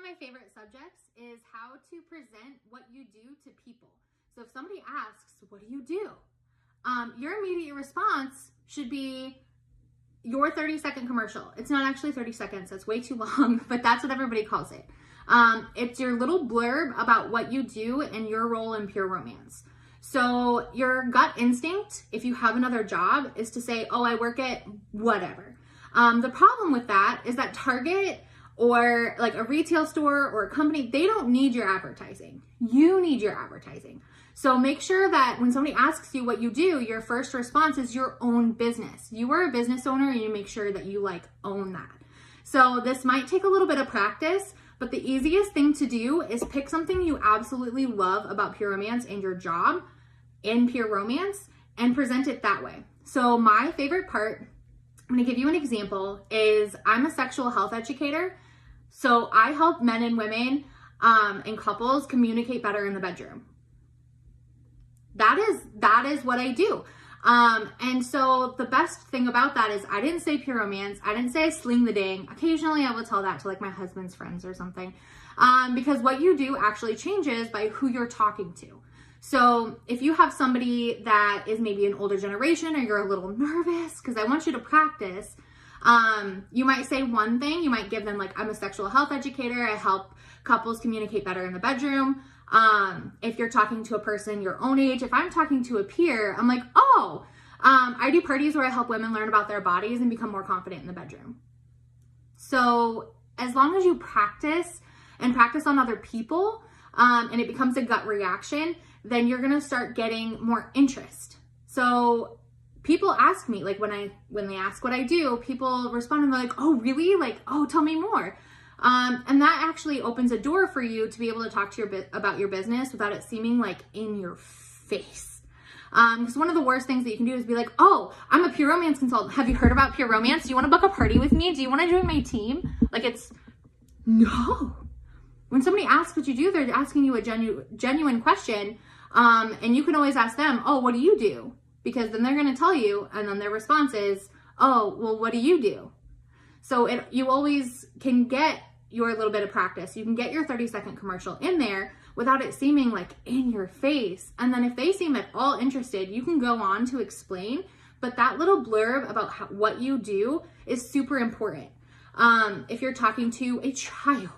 of my favorite subjects is how to present what you do to people. So if somebody asks, what do you do? Your immediate response should be your 30-second commercial. It's not actually 30 seconds, that's way too long, but that's what everybody calls it. It's your little blurb about what you do and your role in Pure Romance. So your gut instinct, if you have another job, is to say, oh, I work at whatever. The problem with that is that Target or like a retail store or a company, they don't need your advertising. You need your advertising. So make sure that when somebody asks you what you do, your first response is your own business. You are a business owner and you make sure that you own that. So this might take a little bit of practice, but the easiest thing to do is pick something you absolutely love about Pure Romance and your job in Pure Romance and present it that way. So my favorite part, I'm gonna give you an example, is I'm a sexual health educator. So I help men and women and couples communicate better in the bedroom. That is what I do. And so the best thing about that is I didn't say Pure Romance. I didn't say sling the ding. Occasionally I will tell that to my husband's friends or something. Because what you do actually changes by who you're talking to. So if you have somebody that is maybe an older generation or you're a little nervous, because I want you to practice, you might say one thing. You might give them I'm a sexual health educator. I help couples communicate better in the bedroom. If you're talking to a person your own age, if I'm talking to a peer, I'm like, oh, I do parties where I help women learn about their bodies and become more confident in the bedroom. So as long as you practice and practice on other people, and it becomes a gut reaction, then you're going to start getting more interest. So people ask me, when they ask what I do, people respond and they're like, oh, really? Oh, tell me more. And that actually opens a door for you to be able to talk to about your business without it seeming in your face. Because one of the worst things that you can do is be like, oh, I'm a Pure Romance consultant. Have you heard about Pure Romance? Do you want to book a party with me? Do you want to join my team? No. When somebody asks what you do, they're asking you a genuine question. And you can always ask them, oh, what do you do? Because then they're going to tell you, and then their response is, oh, well, what do you do? So you always can get your little bit of practice. You can get your 30-second commercial in there without it seeming in your face. And then if they seem at all interested, you can go on to explain. But that little blurb about what you do is super important. If you're talking to a child,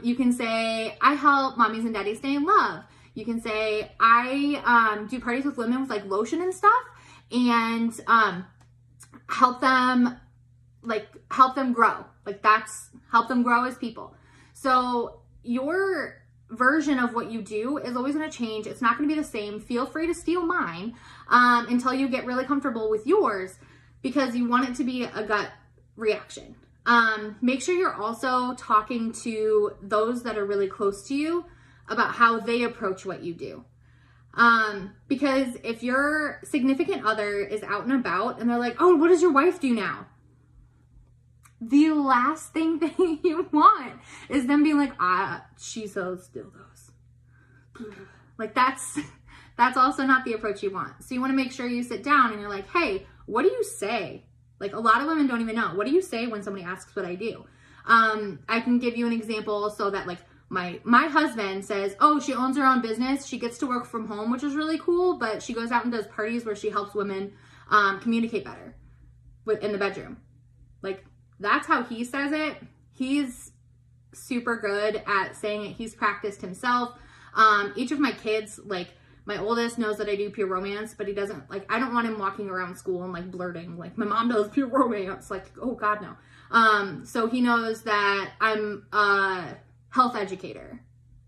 you can say, I help mommies and daddies stay in love. You can say, I do parties with women with lotion and stuff and help them grow. Help them grow as people. So your version of what you do is always going to change. It's not going to be the same. Feel free to steal mine until you get really comfortable with yours, because you want it to be a gut reaction. Make sure you're also talking to those that are really close to you about how they approach what you do. Because if your significant other is out and about and they're like, oh, what does your wife do now? The last thing that you want is them being like, she sells dildos. That's also not the approach you want. So you want to make sure you sit down and you're like, hey, what do you say? A lot of women don't even know. What do you say when somebody asks what I do? I can give you an example so that my husband says, oh, she owns her own business. She gets to work from home, which is really cool, but she goes out and does parties where she helps women communicate better in the bedroom. That's how he says it. He's super good at saying it. He's practiced himself. Each of my kids, my oldest knows that I do Pure Romance, but he doesn't, I don't want him walking around school and blurting, my mom does Pure Romance. Oh God, no. So he knows that I'm a health educator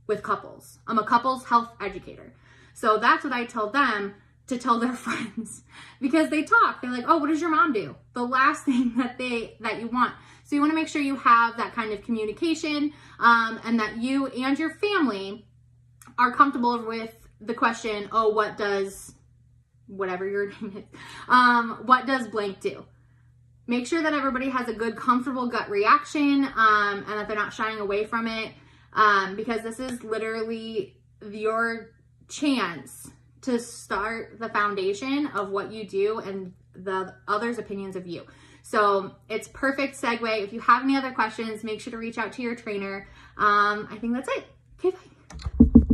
with couples. I'm a couples health educator. So that's what I tell them to tell their friends, because they talk. They're like, oh, what does your mom do? The last thing that you want. So you want to make sure you have that kind of communication, and that you and your family are comfortable with the question, oh, what does whatever your name is, what does blank do? Make sure that everybody has a good, comfortable gut reaction, and that they're not shying away from it, because this is literally your chance to start the foundation of what you do and the others' opinions of you. So it's perfect segue. If you have any other questions, make sure to reach out to your trainer. I think that's it. Okay, bye.